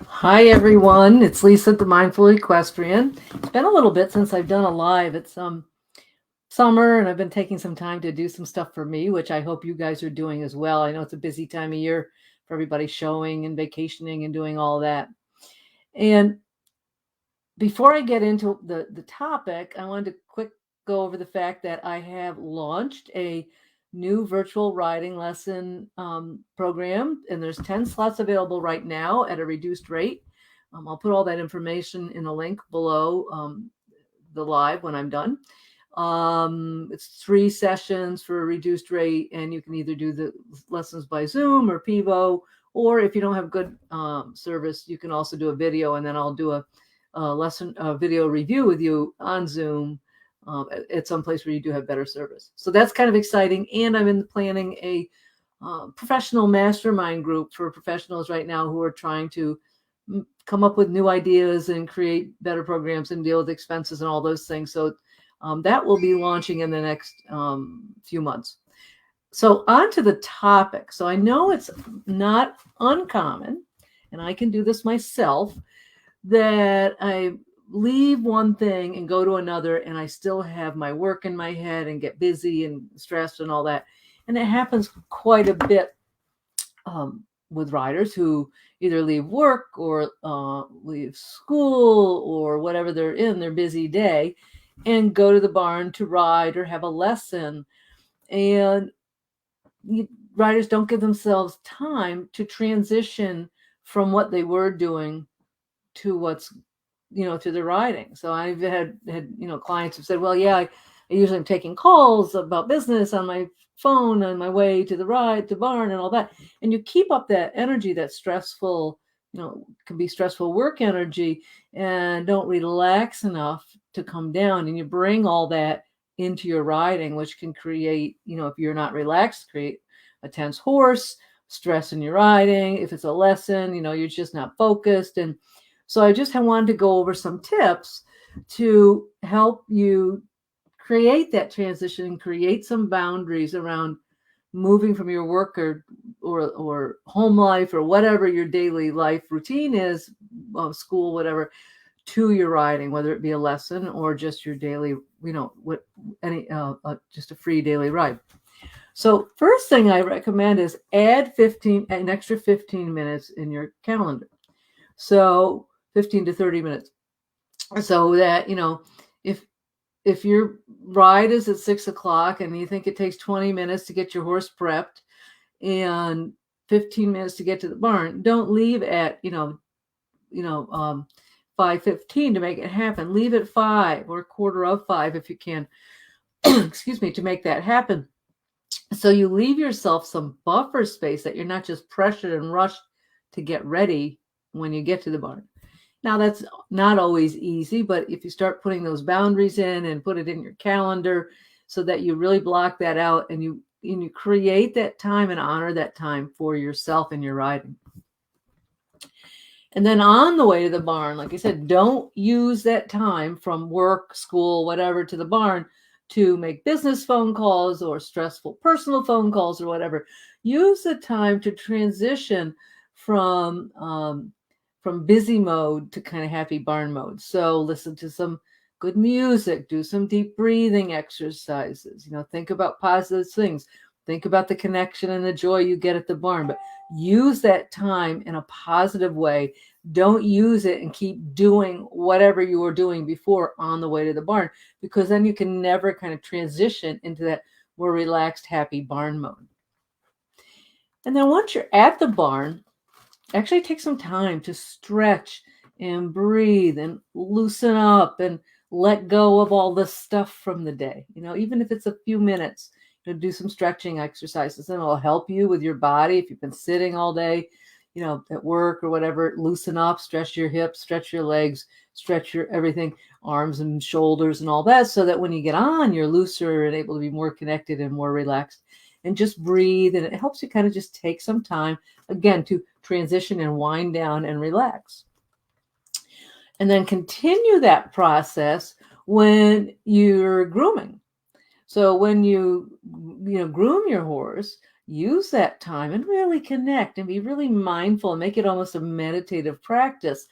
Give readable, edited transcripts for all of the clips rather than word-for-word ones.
Hi everyone, it's Lisa the Mindful Equestrian. It's been a little bit since I've done a live. It's summer and I've been taking some time to do some stuff for me, which I hope you guys are doing as well. I know it's a busy time of year for everybody showing and vacationing and doing all that. And before I get into the topic, I wanted to quick go over the fact that I have launched a new virtual riding lesson program, and there's 10 slots available right now at a reduced rate. I'll put all that information in a link below the live when I'm done. It's 3 sessions for a reduced rate, and you can either do the lessons by Zoom or Pivo, or if you don't have good service, you can also do a video, and then I'll do a lesson video review with you on Zoom at some place where you do have better service. So that's kind of exciting. And I'm in planning a professional mastermind group for professionals right now who are trying to come up with new ideas and create better programs and deal with expenses and all those things. So that will be launching in the next few months. So on to the topic. So I know it's not uncommon, and I can do this myself, that I leave one thing and go to another, and I still have my work in my head and get busy and stressed and all that. And it happens quite a bit with riders who either leave work or leave school or whatever they're in their busy day and go to the barn to ride or have a lesson. And riders don't give themselves time to transition from what they were doing to what's to the riding. So I've had clients who said, well, yeah, I usually am taking calls about business on my phone on my way to the ride to barn and all that. And you keep up that energy, that stressful, can be stressful work energy, and don't relax enough to come down, and you bring all that into your riding, which can create, if you're not relaxed, create a tense horse, stress in your riding. If it's a lesson, you're just not focused. And so I just wanted to go over some tips to help you create that transition and create some boundaries around moving from your work or home life or whatever your daily life routine is, school, whatever, to your riding, whether it be a lesson or just your daily, just a free daily ride. So first thing I recommend is add an extra 15 minutes in your calendar. So 15 to 30 minutes. So that, if your ride is at 6 o'clock and you think it takes 20 minutes to get your horse prepped and 15 minutes to get to the barn, don't leave at, 5:15 to make it happen. Leave at 5 or 4:45 if you can, excuse me, to make that happen. So you leave yourself some buffer space that you're not just pressured and rushed to get ready when you get to the barn. Now, that's not always easy, but if you start putting those boundaries in and put it in your calendar so that you really block that out and you create that time and honor that time for yourself and your riding. And then on the way to the barn, like I said, don't use that time from work, school, whatever, to the barn to make business phone calls or stressful personal phone calls or whatever. Use the time to transition from busy mode to kind of happy barn mode. So listen to some good music, do some deep breathing exercises, think about positive things, think about the connection and the joy you get at the barn, but use that time in a positive way. Don't use it and keep doing whatever you were doing before on the way to the barn, because then you can never kind of transition into that more relaxed, happy barn mode. And then once you're at the barn, actually take some time to stretch and breathe and loosen up and let go of all the stuff from the day. Even if it's a few minutes, do some stretching exercises, and it'll help you with your body. If you've been sitting all day, at work or whatever, loosen up, stretch your hips, stretch your legs, stretch your everything, arms and shoulders and all that, so that when you get on, you're looser and able to be more connected and more relaxed. And just breathe, and it helps you kind of just take some time, again, to transition and wind down and relax. And then continue that process when you're grooming. So when you groom your horse, use that time and really connect and be really mindful and make it almost a meditative practice,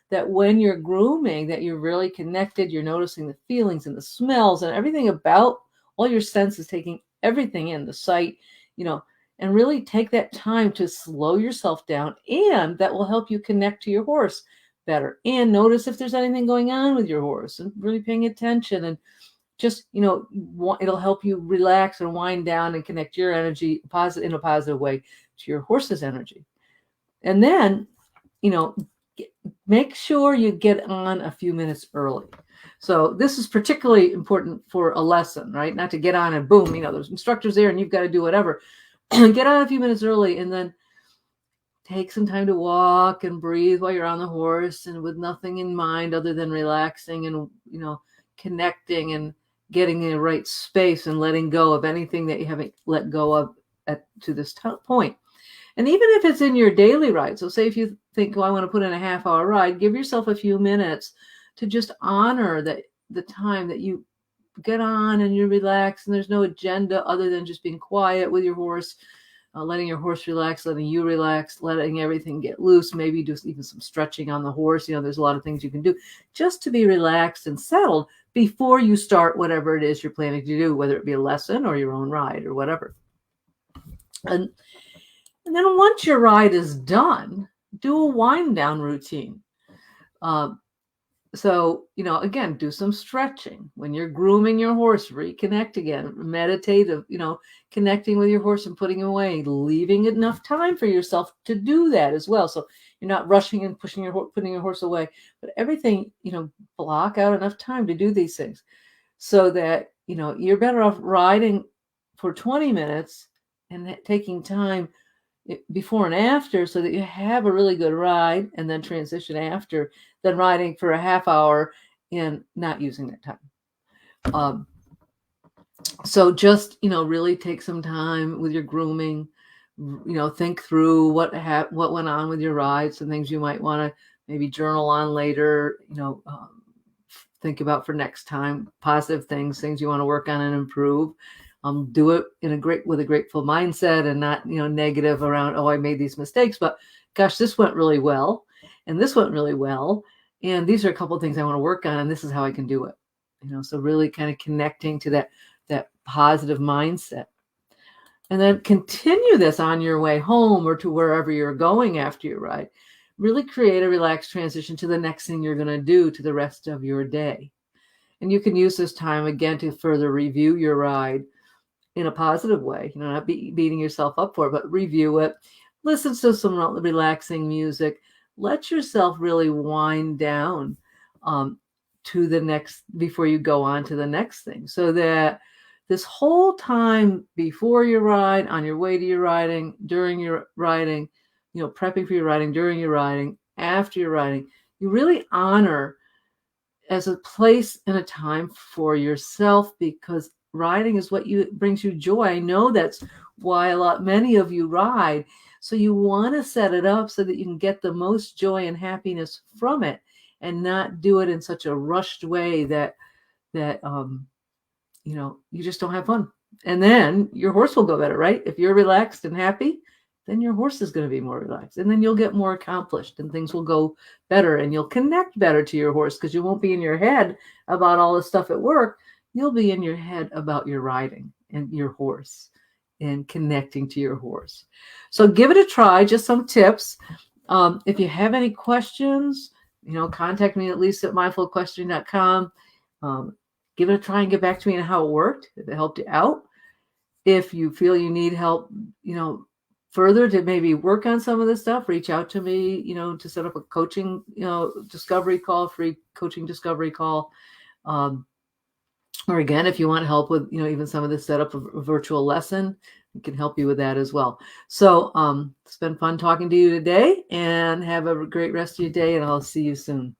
that when you're grooming, that you're really connected, you're noticing the feelings and the smells and everything about all your senses, taking everything in, the sight, and really take that time to slow yourself down, and that will help you connect to your horse better and notice if there's anything going on with your horse and really paying attention, and just it'll help you relax and wind down and connect your energy in a positive way to your horse's energy. And then make sure you get on a few minutes early. So this is particularly important for a lesson, right? Not to get on and boom, there's instructors there and you've got to do whatever. Get on a few minutes early, and then take some time to walk and breathe while you're on the horse, and with nothing in mind other than relaxing and connecting and getting in the right space and letting go of anything that you haven't let go of to this point. And even if it's in your daily ride, so say if you think, I want to put in a half-hour ride, give yourself a few minutes to just honor the time that you get on and you relax, and there's no agenda other than just being quiet with your horse, letting your horse relax, letting you relax, letting everything get loose, maybe do even some stretching on the horse. There's a lot of things you can do just to be relaxed and settled before you start whatever it is you're planning to do, whether it be a lesson or your own ride or whatever. And then once your ride is done, do a wind down routine. So, again, do some stretching. When you're grooming your horse, reconnect again, meditative, connecting with your horse and putting him away, leaving enough time for yourself to do that as well. So you're not rushing and putting your horse away, but everything, block out enough time to do these things so that, you're better off riding for 20 minutes and taking time before and after so that you have a really good ride and then transition after, than riding for a half hour and not using that time. So just, really take some time with your grooming, think through what went on with your ride, some things you might want to maybe journal on later, think about for next time, positive things you want to work on and improve. Do it with a grateful mindset and not, negative around, I made these mistakes, but gosh, this went really well. And this went really well. And these are a couple of things I want to work on, and this is how I can do it. So really kind of connecting to that positive mindset. And then continue this on your way home or to wherever you're going after your ride. Really create a relaxed transition to the next thing you're going to do to the rest of your day. And you can use this time again to further review your ride in a positive way, not beating yourself up for it, but review it, listen to some relaxing music, let yourself really wind down to the next, before you go on to the next thing, so that this whole time before your ride, on your way to your riding, during your riding, prepping for your riding, during your riding, after your riding, you really honor as a place and a time for yourself, because riding is what brings you joy. I know that's why many of you ride. So you want to set it up so that you can get the most joy and happiness from it, and not do it in such a rushed way that you just don't have fun. And then your horse will go better, right? If you're relaxed and happy, then your horse is going to be more relaxed, and then you'll get more accomplished and things will go better, and you'll connect better to your horse because you won't be in your head about all the stuff at work. You'll be in your head about your riding and your horse and connecting to your horse. So give it a try, just some tips. If you have any questions, contact me at lisa@mindfulequestrian.com. Give it a try and get back to me on how it worked, if it helped you out. If you feel you need help, further to maybe work on some of this stuff, reach out to me, to set up a coaching, discovery call, free coaching discovery call. Or again, if you want help with, even some of the setup of a virtual lesson, we can help you with that as well. So it's been fun talking to you today, and have a great rest of your day, and I'll see you soon.